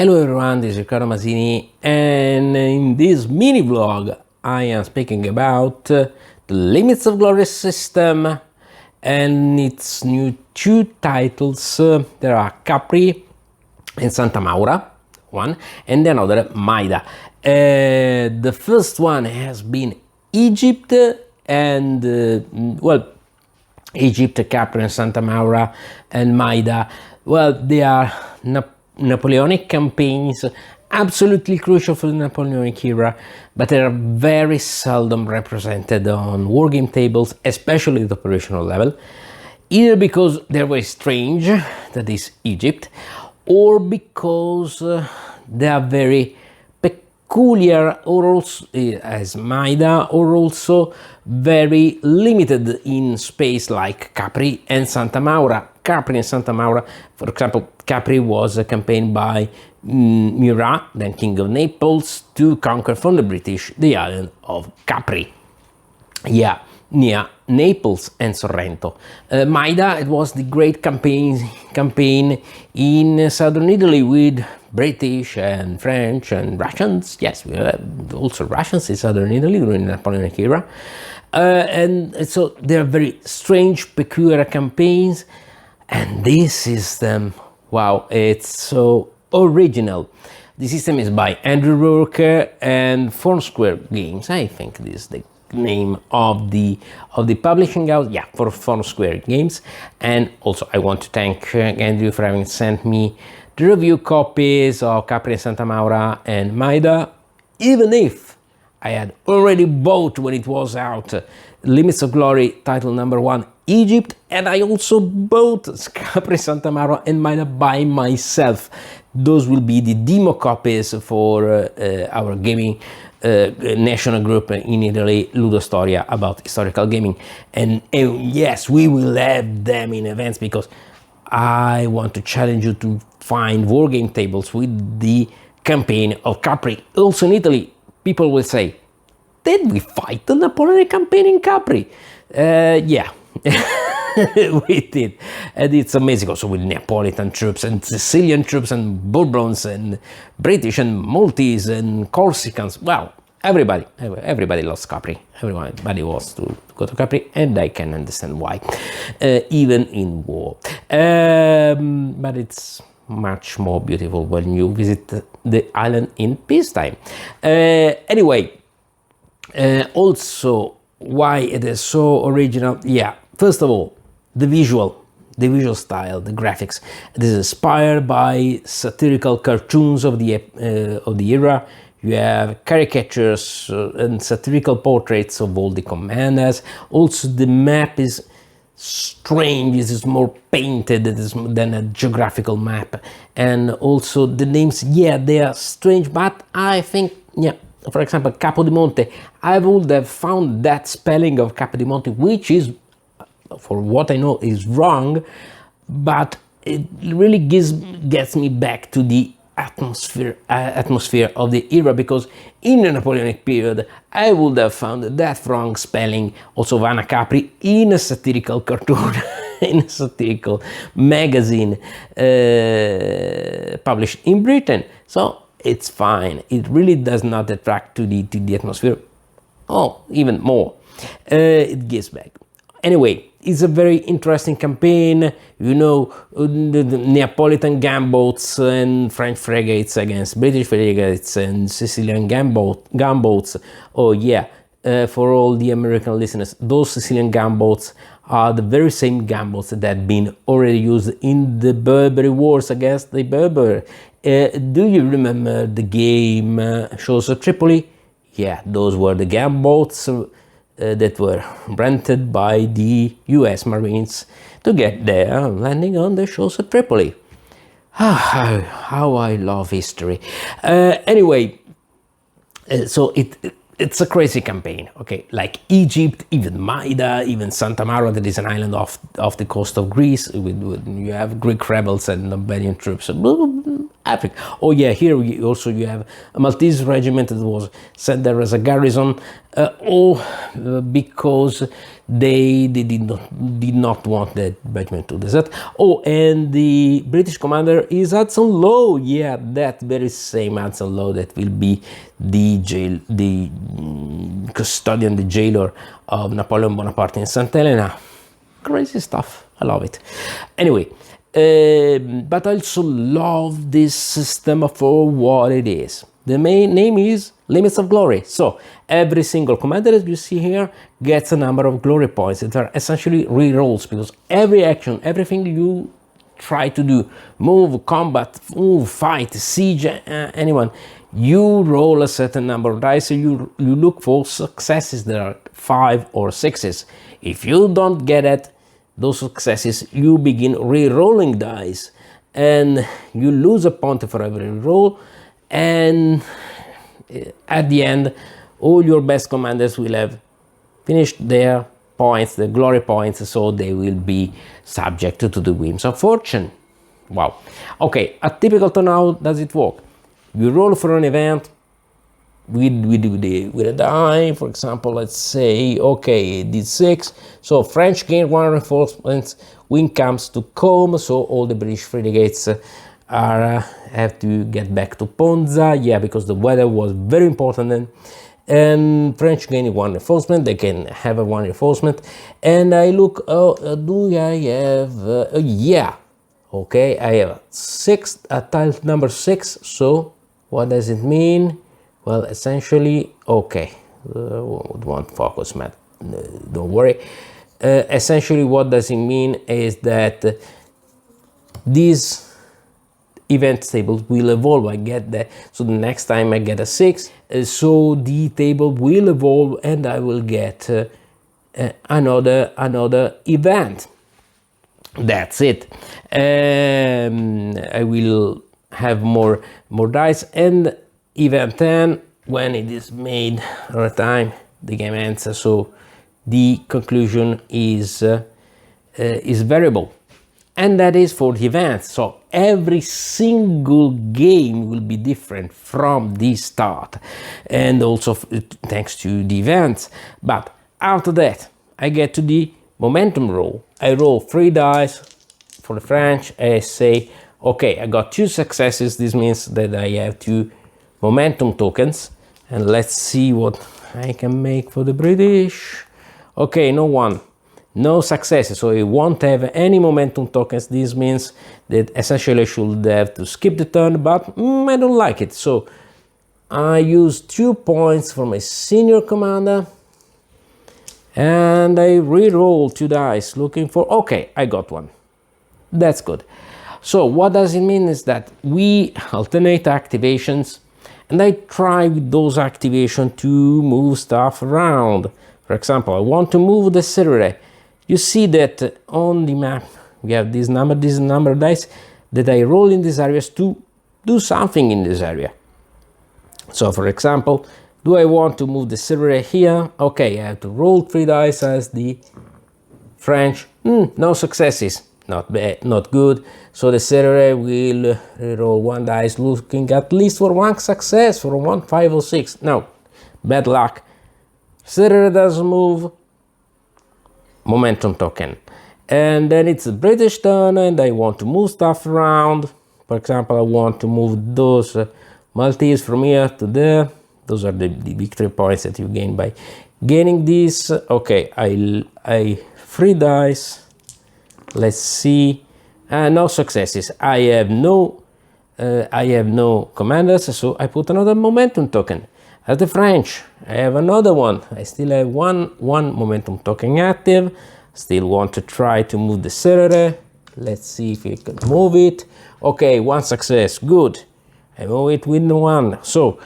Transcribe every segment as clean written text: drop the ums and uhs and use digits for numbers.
Hello everyone, this is Riccardo Masini, and in this mini vlog I am speaking about the Limits of Glory system and its new two titles. There are Capri and Santa Maura, one, and another Maida. The first one has been Egypt and Egypt, Capri and Santa Maura and Maida. Well, they are Napoleonic campaigns, absolutely crucial for the Napoleonic era, but they are very seldom represented on wargame tables, especially at the operational level, either because they're very strange, that is Egypt, or because they are very peculiar, or also as Maida, or also very limited in space like Capri and Santa Maura. Capri and Santa Maura, for example, Capri was a campaign by Maura, then King of Naples, to conquer from the British the island of Capri, near Naples and Sorrento. Maida, it was the great campaign in southern Italy with British and French and Russians. Yes, we had also Russians in southern Italy during the Napoleonic era. And so they're very strange, peculiar campaigns. And this system, wow, it's so original. The system is by Andrew Rourke and Foursquare Games. I think this is the name of the publishing house. Yeah, for Foursquare Games. And also I want to thank Andrew for having sent me the review copies of Capri, Santa Maura and Maida, even if I had already bought when it was out Limits of Glory title number 1 Egypt, and I also bought Capri, Santa Maura and Maida by myself. Those will be the demo copies for our gaming national group in Italy, Ludostoria, about historical gaming. And yes, we will have them in events because I want to challenge you to find wargame tables with the campaign of Capri. Also in Italy, people will say, did we fight the Napoleonic campaign in Capri? Yeah, we did. And it's amazing also with Neapolitan troops and Sicilian troops and Bourbons and British and Maltese and Corsicans. Wow, everybody loves Capri. Everybody wants to go to Capri, and I can understand why, even in war. But it's much more beautiful when you visit the island in peacetime. Anyway, also why it is so original. Yeah, first of all, the visual style, the graphics. It is inspired by satirical cartoons of the era. You have caricatures and satirical portraits of all the commanders. Also, the map is strange. It is more painted than a geographical map. And also the names, yeah, they are strange, but I think, yeah, for example, Capo di Monte, I would have found that spelling of Capo di Monte, which is, for what I know, is wrong, but it really gets me back to the atmosphere of the era, because in the Napoleonic period, I would have found that wrong spelling, also Vanna Capri, in a satirical cartoon, in a satirical magazine published in Britain. So it's fine. It really does not detract to the atmosphere. Oh, even more. It gives back. Anyway, it's a very interesting campaign. You know, the Neapolitan gunboats and French frigates against British frigates and Sicilian gunboats. Oh yeah, for all the American listeners, those Sicilian gunboats are the very same gunboats that had been already used in the Barbary Wars against the Berber. Do you remember the game Shows of Tripoli? Yeah, those were the gunboats that were rented by the US Marines to get there, landing on the shores of Tripoli. How I love history. Anyway, so it's a crazy campaign, okay? Like Egypt, even Maida, even Santa Maura, that is an island off the coast of Greece. You have Greek rebels and Albanian troops. epic. Oh yeah, here you have a Maltese regiment that was sent there as a garrison, because they did not want that regiment to desert. Oh, and the British commander is Hudson Lowe. Yeah, that very same Hudson Lowe that will be the custodian, the jailer of Napoleon Bonaparte in St. Helena. Crazy stuff. I love it. Anyway, but I also love this system for what it is. The main name is Limits of Glory. So every single commander, as you see here, gets a number of glory points that are essentially re-rolls, because every action, everything you try to do, move, combat, move, fight, siege, anyone, you roll a certain number of dice. So you look for successes that are 5 or 6s. If you don't get it, those successes, you begin re-rolling dice, and you lose a point for every roll, and at the end all your best commanders will have finished their points, the glory points, so they will be subject to the whims of fortune. Wow. Okay, a typical turn, how does it work? You roll for an event with a die. For example, let's say, okay, did 6, so French gain 1 reinforcement, wind comes to Combe, so all the British frigates have to get back to Ponza, yeah, because the weather was very important then. And French gain 1 reinforcement, they can have a 1 reinforcement, and I look, do I have, yeah, okay, I have 6, tile number 6, so what does it mean? Well, essentially, okay, won't focus, Matt, don't worry. Essentially, what does it mean is that these event tables will evolve. I get that, so the next time I get a 6, so the table will evolve, and I will get another event. That's it. I will have more dice, and event 10, when it is made at a time, the game ends, so the conclusion is variable, and that is for the events. So every single game will be different from the start, and also thanks to the events. But after that, I get to the momentum roll. I roll 3 dice for the French. I say, okay, I got 2 successes. This means that I have 2 momentum tokens, and let's see what I can make for the British. Okay, no successes, so I won't have any momentum tokens. This means that essentially I should have to skip the turn, but I don't like it, so I use 2 points for my senior commander, and I re-roll 2 dice looking for, okay, I got 1. That's good. So what does it mean is that we alternate activations, and I try with those activations to move stuff around. For example, I want to move the Syria. You see that on the map we have this number of dice that I roll in these areas to do something in this area. So for example, do I want to move the Syria here? Okay, I have to roll 3 dice as the French. No successes. Not bad, not good. So the Syria will roll 1 dice looking at least for 1 success, for 1, 5 or 6. No, bad luck. Syria doesn't move. Momentum token. And then it's a British turn, and I want to move stuff around. For example, I want to move those Maltese from here to there. Those are the victory points that you gain by gaining this. Okay, I 3 dice. Let's see. No successes. I have no commanders, so I put another momentum token. As the French, I have another one. I still have one momentum token active. Still want to try to move the Syria. Let's see if we can move it. Okay, 1 success. Good. I move it with 1. So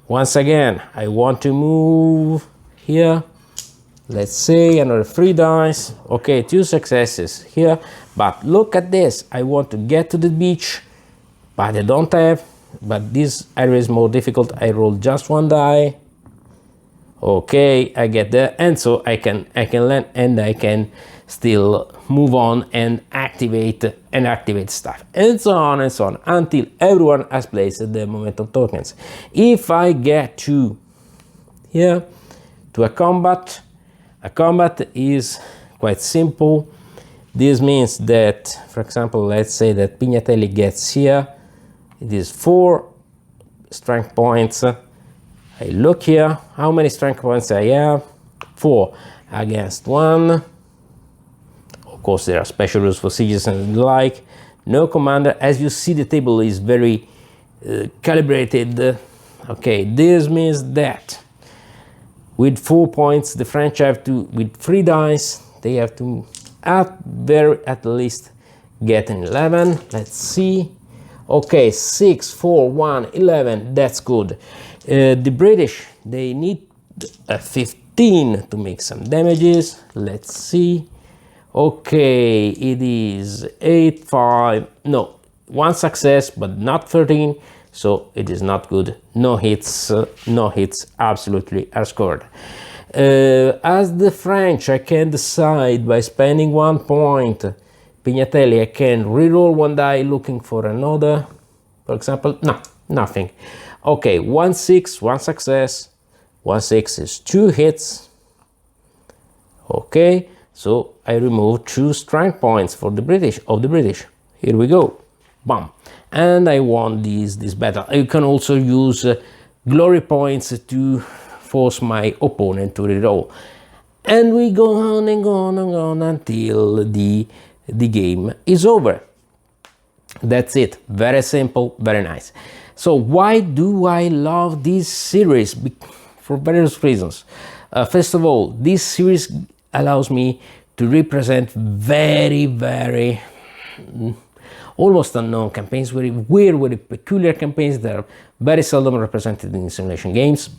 once again, I want to move here. Let's say another 3 dice. Okay, 2 successes here. But look at this. I want to get to the beach, but I don't have. But this area is more difficult. I roll just 1 die. Okay, I get there, and so I can land, and I can still move on and activate stuff, and so on and so on, until everyone has placed the momentum tokens. If I get to here to a combat is quite simple. This means that, for example, let's say that Pignatelli gets here, it is 4 strength points. I look here, how many strength points I have? 4 against 1. Of course, there are special rules for sieges and the like. No commander. As you see, the table is very calibrated. Okay, this means that with 4 points, the French have to, with 3 dice, they have to at least get an 11. Let's see. Okay, 6, 4, 1, 11. That's good. The British, they need a 15 to make some damages. Let's see. Okay, it is 8, 5. No, 1 success, but not 13. So it is not good. No hits. No hits. Absolutely are scored. As the French, I can decide by spending 1 point. Pignatelli, I can reroll 1 die looking for another. For example, no, nothing. Okay, 1, 6, 1 success. 1, 6 is 2 hits. Okay, so I remove 2 strength points for the British. Here we go. Bam. And I won this battle. You can also use glory points to force my opponent to reroll. And we go on and on and on until the game is over. That's it. Very simple, very nice. So why do I love this series? For various reasons. First of all, this series allows me to represent very, very almost unknown campaigns, very weird, very peculiar campaigns that are very seldom represented in simulation games.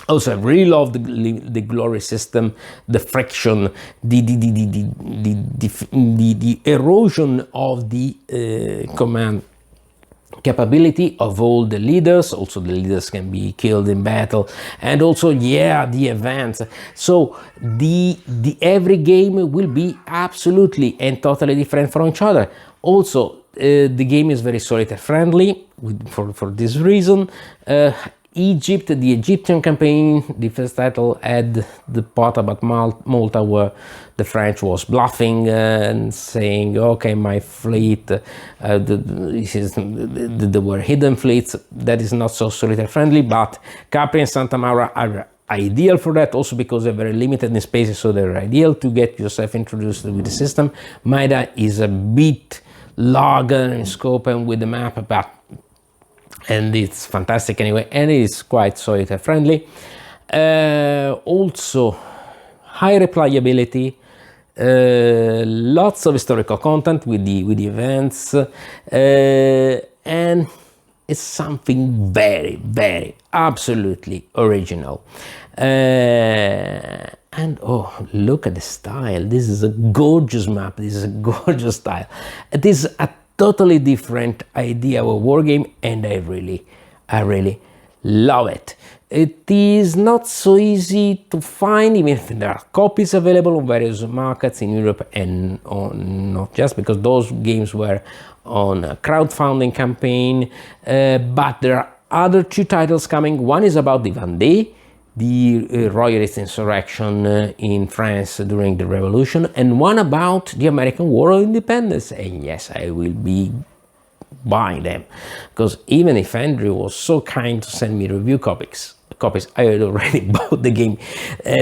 Also, I really love the glory system, the friction, the erosion of the command capability of all the leaders. Also, the leaders can be killed in battle, and also, yeah, the events. So every game will be absolutely and totally different from each other. Also, the game is very solitaire friendly for this reason. Egypt, the Egyptian campaign, the first title, had the part about Malta where the French was bluffing and saying, okay, my fleet, there were hidden fleets. That is not so solitaire friendly, but Capri and Santa Maura are ideal for that, also because they're very limited in spaces, so they're ideal to get yourself introduced with the system. Maida is a bit larger in scope and with the map, and it's fantastic anyway, and it is quite solitaire friendly. Also, high replayability, lots of historical content with the events, and it's something very, very absolutely original. And oh, look at the style. This is a gorgeous map. This is a gorgeous style. It is a totally different idea of a war game, and I really love it. It is not so easy to find, even if there are copies available on various markets in Europe and not just, because those games were on a crowdfunding campaign, but there are other 2 titles coming. One is about the Vendée, the royalist insurrection in France during the Revolution, and one about the American War of Independence. And yes, I will be buying them, because even if Andrew was so kind to send me review copies, I had already bought the game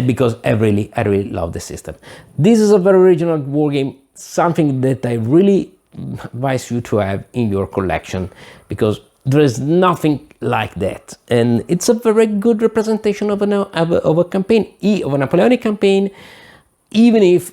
because I really love the system. This is a very original war game, something that I really advise you to have in your collection, because there is nothing like that, and it's a very good representation of a campaign, of a Napoleonic campaign, even if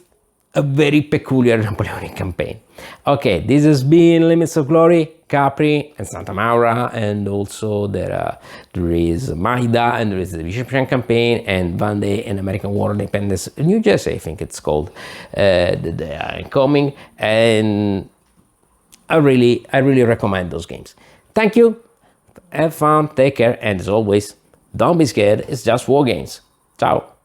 a very peculiar Napoleonic campaign. Okay, this has been Limits of Glory, Capri and Santa Maura, and also there is Maida, and there is the Egyptian campaign, and Vendée and American War of Independence, New Jersey, I think it's called. They are coming, and I really recommend those games. Thank you, have fun, take care, and as always, don't be scared, it's just war games. Ciao.